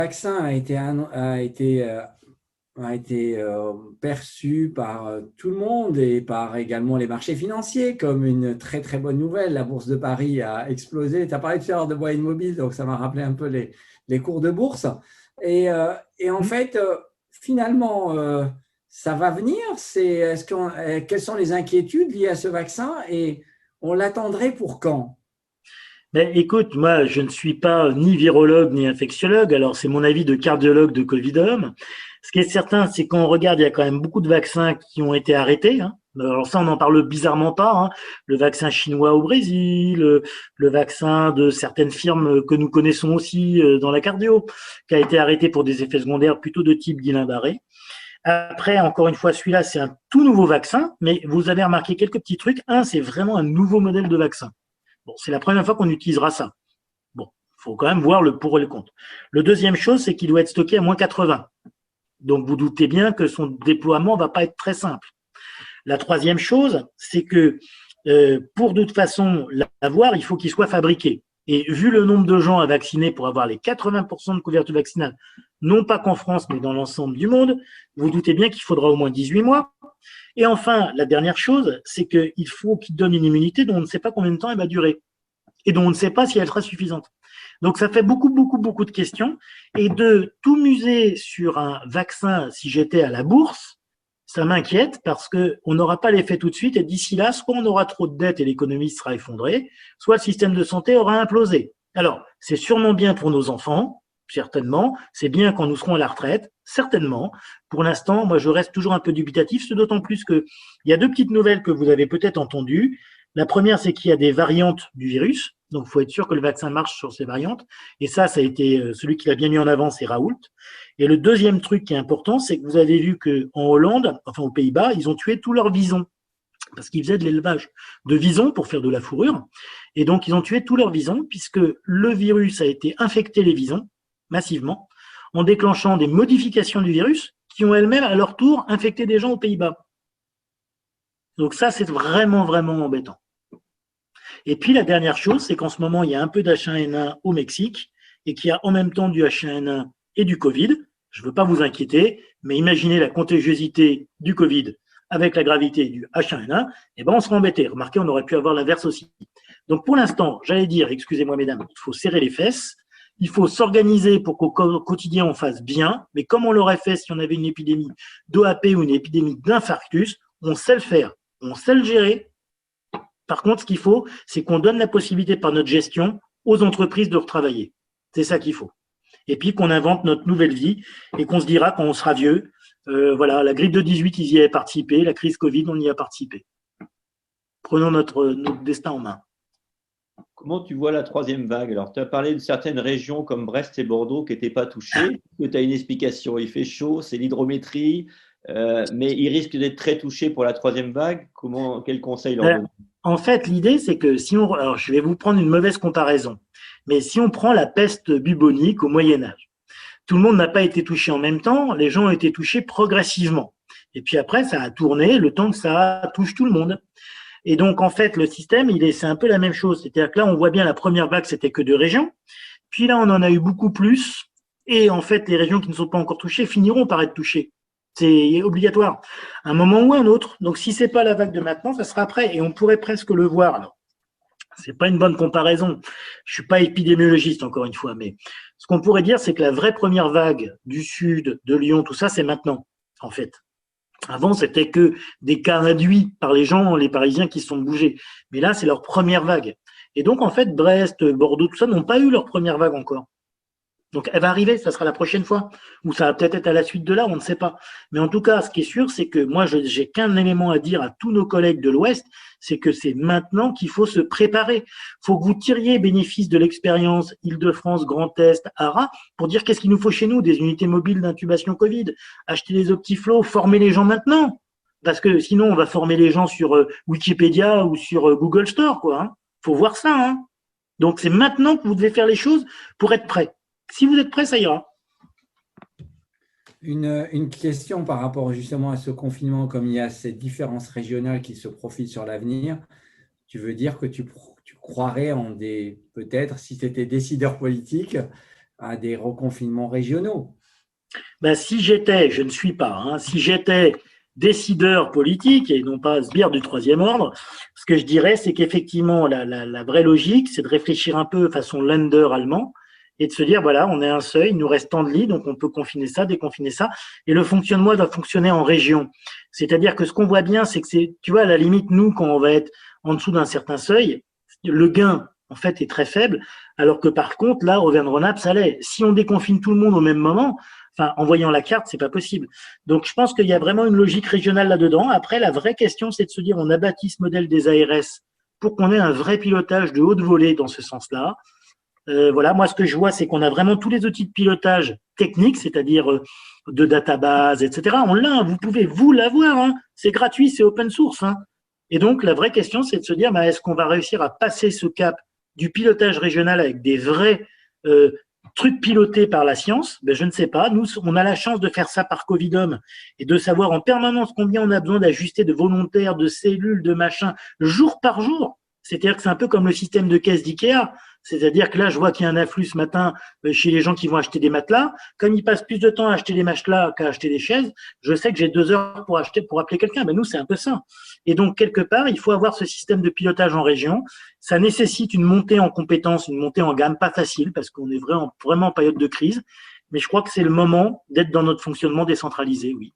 vaccin a été perçu par tout le monde et par également les marchés financiers comme une très très bonne nouvelle. La bourse de Paris a explosé. Tu as parlé tout à l'heure de Bois Immobile, donc ça m'a rappelé un peu les cours de bourse. Et en fait, finalement, ça va venir. Quelles sont les inquiétudes liées à ce vaccin et on l'attendrait pour quand? Mais écoute, moi, je ne suis pas ni virologue ni infectiologue, alors c'est mon avis de cardiologue de Covidom. Ce qui est certain, c'est qu'on regarde, il y a quand même beaucoup de vaccins qui ont été arrêtés, hein. Alors ça, on n'en parle bizarrement pas, hein. Le vaccin chinois au Brésil, le vaccin de certaines firmes que nous connaissons aussi dans la cardio, qui a été arrêté pour des effets secondaires plutôt de type Guillain-Barré. Après, encore une fois, celui-là, c'est un tout nouveau vaccin, mais vous avez remarqué quelques petits trucs. Un, c'est vraiment un nouveau modèle de vaccin. Bon, c'est la première fois qu'on utilisera ça. Bon, il faut quand même voir le pour et le contre. Le deuxième chose, c'est qu'il doit être stocké à -80. Donc, vous doutez bien que son déploiement va pas être très simple. La troisième chose, c'est que pour de toute façon l'avoir, il faut qu'il soit fabriqué. Et vu le nombre de gens à vacciner pour avoir les 80% de couverture vaccinale, non pas qu'en France, mais dans l'ensemble du monde, vous doutez bien qu'il faudra au moins 18 mois. Et enfin, la dernière chose, c'est qu'il faut qu'il donne une immunité dont on ne sait pas combien de temps elle va durer et dont on ne sait pas si elle sera suffisante. Donc, ça fait beaucoup, beaucoup, beaucoup de questions. Et de tout miser sur un vaccin, si j'étais à la bourse, ça m'inquiète parce qu'on n'aura pas l'effet tout de suite. Et d'ici là, soit on aura trop de dettes et l'économie sera effondrée, soit le système de santé aura implosé. Alors, c'est sûrement bien pour nos enfants, certainement. C'est bien quand nous serons à la retraite, certainement. Pour l'instant, moi, je reste toujours un peu dubitatif, c'est d'autant plus que il y a deux petites nouvelles que vous avez peut-être entendues. La première, c'est qu'il y a des variantes du virus. Donc, il faut être sûr que le vaccin marche sur ces variantes. Et ça a été celui qui l'a bien mis en avant, c'est Raoult. Et le deuxième truc qui est important, c'est que vous avez vu qu'en Hollande, enfin aux Pays-Bas, ils ont tué tous leurs visons parce qu'ils faisaient de l'élevage de visons pour faire de la fourrure. Et donc, ils ont tué tous leurs visons puisque le virus a été infecté les visons massivement en déclenchant des modifications du virus qui ont elles-mêmes, à leur tour, infecté des gens aux Pays-Bas. Donc ça, c'est vraiment, vraiment embêtant. Et puis, la dernière chose, c'est qu'en ce moment, il y a un peu d'H1N1 au Mexique et qu'il y a en même temps du H1N1 et du Covid. Je ne veux pas vous inquiéter, mais imaginez la contagiosité du Covid avec la gravité du H1N1, eh ben on serait embêté. Remarquez, on aurait pu avoir l'inverse aussi. Donc pour l'instant, j'allais dire, excusez-moi mesdames, il faut serrer les fesses, il faut s'organiser pour qu'au quotidien on fasse bien, mais comme on l'aurait fait si on avait une épidémie d'OAP ou une épidémie d'infarctus, on sait le faire, on sait le gérer. Par contre, ce qu'il faut, c'est qu'on donne la possibilité par notre gestion aux entreprises de retravailler. C'est ça qu'il faut. Et puis qu'on invente notre nouvelle vie et qu'on se dira quand on sera vieux, voilà, la grippe de 18, ils y avaient participé, la crise Covid, on y a participé. Prenons notre destin en main. Comment tu vois la troisième vague? Alors, tu as parlé de certaines régions comme Brest et Bordeaux qui n'étaient pas touchées. Est-ce que tu as une explication? Il fait chaud, c'est l'hydrométrie, mais ils risquent d'être très touchés pour la troisième vague. Quel conseil leur donner? En fait, l'idée, c'est que si on… Alors, je vais vous prendre une mauvaise comparaison. Mais si on prend la peste bubonique au Moyen-Âge, tout le monde n'a pas été touché en même temps, les gens ont été touchés progressivement. Et puis après, ça a tourné le temps que ça touche tout le monde. Et donc, en fait, le système, c'est un peu la même chose. C'est-à-dire que là, on voit bien la première vague, c'était que 2 régions. Puis là, on en a eu beaucoup plus. Et en fait, les régions qui ne sont pas encore touchées finiront par être touchées. C'est obligatoire, à un moment ou à un autre. Donc, si c'est pas la vague de maintenant, ça sera après. Et on pourrait presque le voir. Alors, c'est pas une bonne comparaison. Je suis pas épidémiologiste, encore une fois, mais ce qu'on pourrait dire, c'est que la vraie première vague du sud, de Lyon, tout ça, c'est maintenant, en fait. Avant, c'était que des cas induits par les gens, les Parisiens qui se sont bougés. Mais là, c'est leur première vague. Et donc, en fait, Brest, Bordeaux, tout ça n'ont pas eu leur première vague encore. Donc, elle va arriver, ça sera la prochaine fois. Ou ça va peut-être être à la suite de là, on ne sait pas. Mais en tout cas, ce qui est sûr, c'est que moi, j'ai qu'un élément à dire à tous nos collègues de l'Ouest, c'est que c'est maintenant qu'il faut se préparer. Il faut que vous tiriez bénéfice de l'expérience Île-de-France, Grand Est, ARA, pour dire qu'est-ce qu'il nous faut chez nous, des unités mobiles d'intubation Covid, acheter des optiflows, former les gens maintenant. Parce que sinon, on va former les gens sur Wikipédia ou sur Google Store, quoi. Hein. Faut voir ça. Hein. Donc, c'est maintenant que vous devez faire les choses pour être prêt. Si vous êtes prêt, ça ira. Une question par rapport justement à ce confinement, comme il y a ces différences régionales qui se profilent sur l'avenir, tu veux dire que tu croirais peut-être, si tu étais décideur politique, à des reconfinements régionaux. Ben, si j'étais, je ne suis pas, hein, si j'étais décideur politique et non pas sbire du troisième ordre, ce que je dirais, c'est qu'effectivement, la vraie logique, c'est de réfléchir un peu façon Länder allemand et de se dire, voilà, on est à un seuil, il nous reste tant de lits, donc on peut confiner ça, déconfiner ça, et le fonctionnement doit fonctionner en région. C'est-à-dire que ce qu'on voit bien, c'est que c'est, tu vois, à la limite, nous, quand on va être en dessous d'un certain seuil, le gain, en fait, est très faible, alors que par contre, là, Auvergne-Rhône-Alpes, ça l'est. Si on déconfine tout le monde au même moment, enfin, en voyant la carte, c'est pas possible. Donc, je pense qu'il y a vraiment une logique régionale là-dedans. Après, la vraie question, c'est de se dire, on a bâti ce modèle des ARS pour qu'on ait un vrai pilotage de haute volée dans ce sens-là. Voilà, moi, ce que je vois, c'est qu'on a vraiment tous les outils de pilotage technique, c'est-à-dire de database, etc. On l'a, vous pouvez vous l'avoir, hein. C'est gratuit, c'est open source, hein. Et donc, la vraie question, c'est de se dire, bah, est-ce qu'on va réussir à passer ce cap du pilotage régional avec des vrais trucs pilotés par la science? Ben, je ne sais pas. Nous, on a la chance de faire ça par Covidom et de savoir en permanence combien on a besoin d'ajuster de volontaires, de cellules, de machins, jour par jour. C'est-à-dire que c'est un peu comme le système de caisse d'IKEA. C'est-à-dire que là, je vois qu'il y a un afflux ce matin chez les gens qui vont acheter des matelas. Comme ils passent plus de temps à acheter des matelas qu'à acheter des chaises, je sais que j'ai 2 heures pour appeler quelqu'un. Ben nous, c'est un peu ça. Et donc, quelque part, il faut avoir ce système de pilotage en région. Ça nécessite une montée en compétences, une montée en gamme, pas facile, parce qu'on est vraiment en période de crise. Mais je crois que c'est le moment d'être dans notre fonctionnement décentralisé, oui.